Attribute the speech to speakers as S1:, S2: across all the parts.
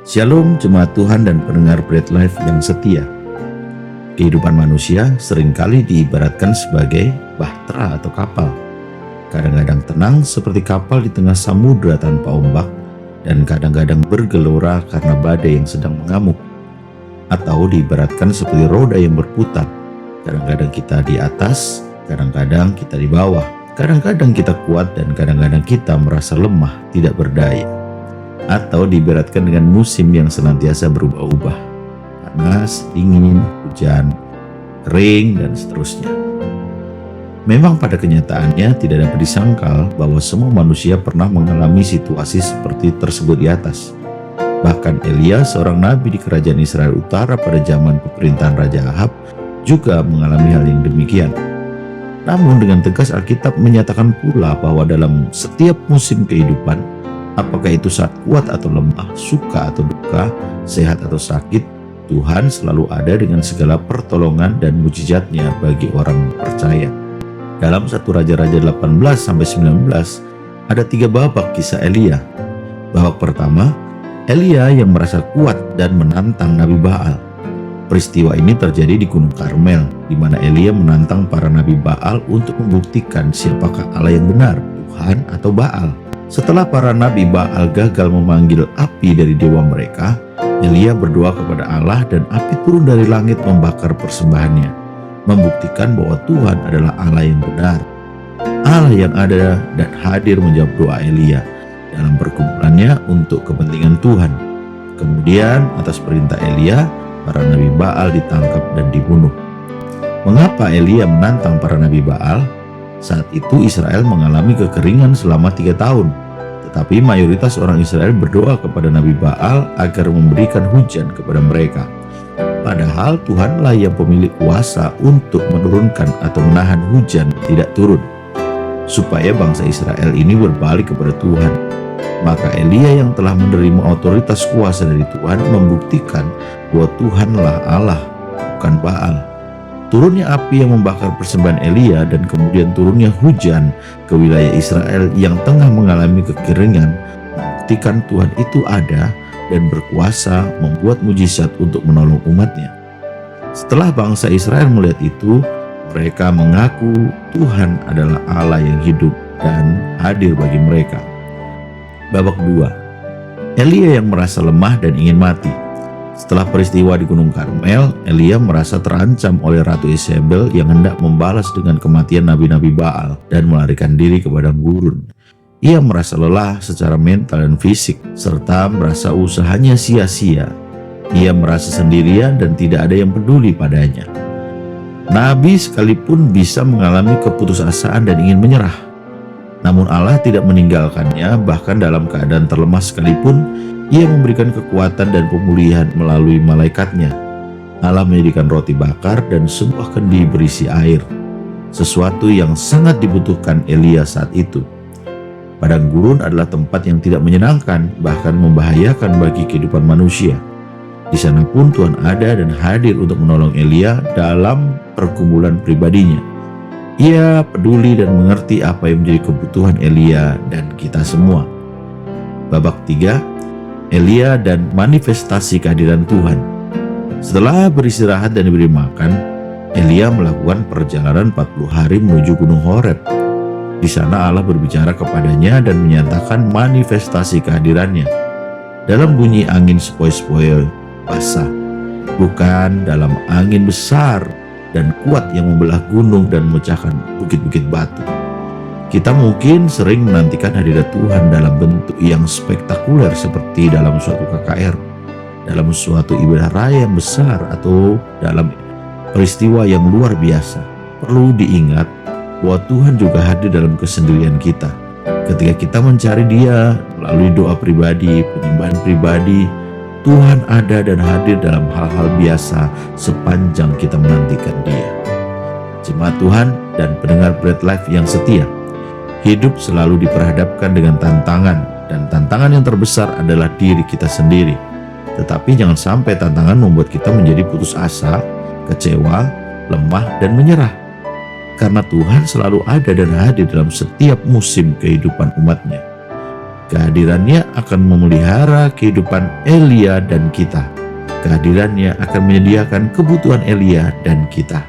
S1: Shalom jemaat Tuhan dan pendengar Bread Life yang setia. Kehidupan manusia seringkali diibaratkan sebagai bahtera atau kapal. Kadang-kadang tenang seperti kapal di tengah samudra tanpa ombak, dan kadang-kadang bergelora karena badai yang sedang mengamuk. Atau diibaratkan seperti roda yang berputar. Kadang-kadang kita di atas, kadang-kadang kita di bawah. Kadang-kadang kita kuat dan kadang-kadang kita merasa lemah, tidak berdaya. Atau diibaratkan dengan musim yang senantiasa berubah-ubah. Panas, dingin, hujan, kering, dan seterusnya. Memang pada kenyataannya tidak dapat disangkal bahwa semua manusia pernah mengalami situasi seperti tersebut di atas. Bahkan Elia, seorang nabi di kerajaan Israel Utara pada zaman pemerintahan Raja Ahab, juga mengalami hal yang demikian. Namun dengan tegas Alkitab menyatakan pula bahwa dalam setiap musim kehidupan, apakah itu saat kuat atau lemah, suka atau duka, sehat atau sakit, Tuhan selalu ada dengan segala pertolongan dan mujizatnya bagi orang percaya. Dalam 1 Raja-Raja 18-19 ada 3 babak kisah Elia. Babak pertama, Elia yang merasa kuat dan menantang Nabi Baal. Peristiwa ini terjadi di Gunung Karmel, di mana Elia menantang para Nabi Baal untuk membuktikan siapakah Allah yang benar, Tuhan atau Baal. Setelah para Nabi Baal gagal memanggil api dari dewa mereka, Elia berdoa kepada Allah dan api turun dari langit membakar persembahannya, membuktikan bahwa Tuhan adalah Allah yang benar. Allah yang ada dan hadir menjawab doa Elia dalam perkumpulannya untuk kepentingan Tuhan. Kemudian atas perintah Elia, para Nabi Baal ditangkap dan dibunuh. Mengapa Elia menantang para Nabi Baal? Saat itu Israel mengalami kekeringan selama 3 tahun. Tetapi mayoritas orang Israel berdoa kepada Nabi Baal agar memberikan hujan kepada mereka. Padahal Tuhanlah yang pemilik kuasa untuk menurunkan atau menahan hujan tidak turun, supaya bangsa Israel ini berbalik kepada Tuhan. Maka Elia yang telah menerima otoritas kuasa dari Tuhan membuktikan bahwa Tuhanlah Allah, bukan Baal. Turunnya api yang membakar persembahan Elia dan kemudian turunnya hujan ke wilayah Israel yang tengah mengalami kekeringan membuktikan Tuhan itu ada dan berkuasa membuat mujizat untuk menolong umatnya. Setelah bangsa Israel melihat itu, mereka mengaku Tuhan adalah Allah yang hidup dan hadir bagi mereka. Babak 2. Elia yang merasa lemah dan ingin mati. Setelah peristiwa di Gunung Karmel, Elia merasa terancam oleh Ratu Isabel yang hendak membalas dengan kematian nabi-nabi Baal dan melarikan diri ke padang gurun. Ia merasa lelah secara mental dan fisik, serta merasa usahanya sia-sia. Ia merasa sendirian dan tidak ada yang peduli padanya. Nabi sekalipun bisa mengalami keputusasaan dan ingin menyerah. Namun Allah tidak meninggalkannya, bahkan dalam keadaan terlemah sekalipun, Ia memberikan kekuatan dan pemulihan melalui malaikatnya. Allah menjadikan roti bakar dan sebuah kendi berisi air, sesuatu yang sangat dibutuhkan Elia saat itu. Padang gurun adalah tempat yang tidak menyenangkan, bahkan membahayakan bagi kehidupan manusia. Di sana pun Tuhan ada dan hadir untuk menolong Elia dalam pergumulan pribadinya. Ia peduli dan mengerti apa yang menjadi kebutuhan Elia dan kita semua. Babak 3. Elia dan manifestasi kehadiran Tuhan. Setelah beristirahat dan diberi makan, Elia melakukan perjalanan 40 hari menuju Gunung Horeb. Di sana Allah berbicara kepadanya dan menyatakan manifestasi kehadirannya dalam bunyi angin sepoi-sepoi basah, bukan dalam angin besar dan kuat yang membelah gunung dan memecahkan bukit-bukit batu. Kita mungkin sering menantikan hadirat Tuhan dalam bentuk yang spektakuler seperti dalam suatu KKR, dalam suatu ibadah raya yang besar, atau dalam peristiwa yang luar biasa. Perlu diingat bahwa Tuhan juga hadir dalam kesendirian kita. Ketika kita mencari Dia melalui doa pribadi, penyembahan pribadi, Tuhan ada dan hadir dalam hal-hal biasa sepanjang kita menantikan Dia. Jemaat Tuhan dan pendengar Bread Life yang setia, hidup selalu diperhadapkan dengan tantangan, dan tantangan yang terbesar adalah diri kita sendiri. Tetapi jangan sampai tantangan membuat kita menjadi putus asa, kecewa, lemah, dan menyerah. Karena Tuhan selalu ada dan hadir dalam setiap musim kehidupan umatnya. Kehadirannya akan memelihara kehidupan Elia dan kita. Kehadirannya akan menyediakan kebutuhan Elia dan kita.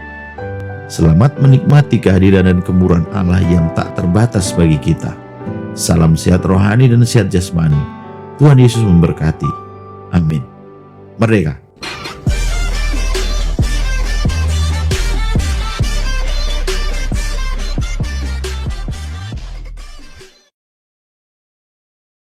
S1: Selamat menikmati kehadiran dan kemurahan Allah yang tak terbatas bagi kita. Salam sehat rohani dan sehat jasmani. Tuhan Yesus memberkati. Amin. Merdeka!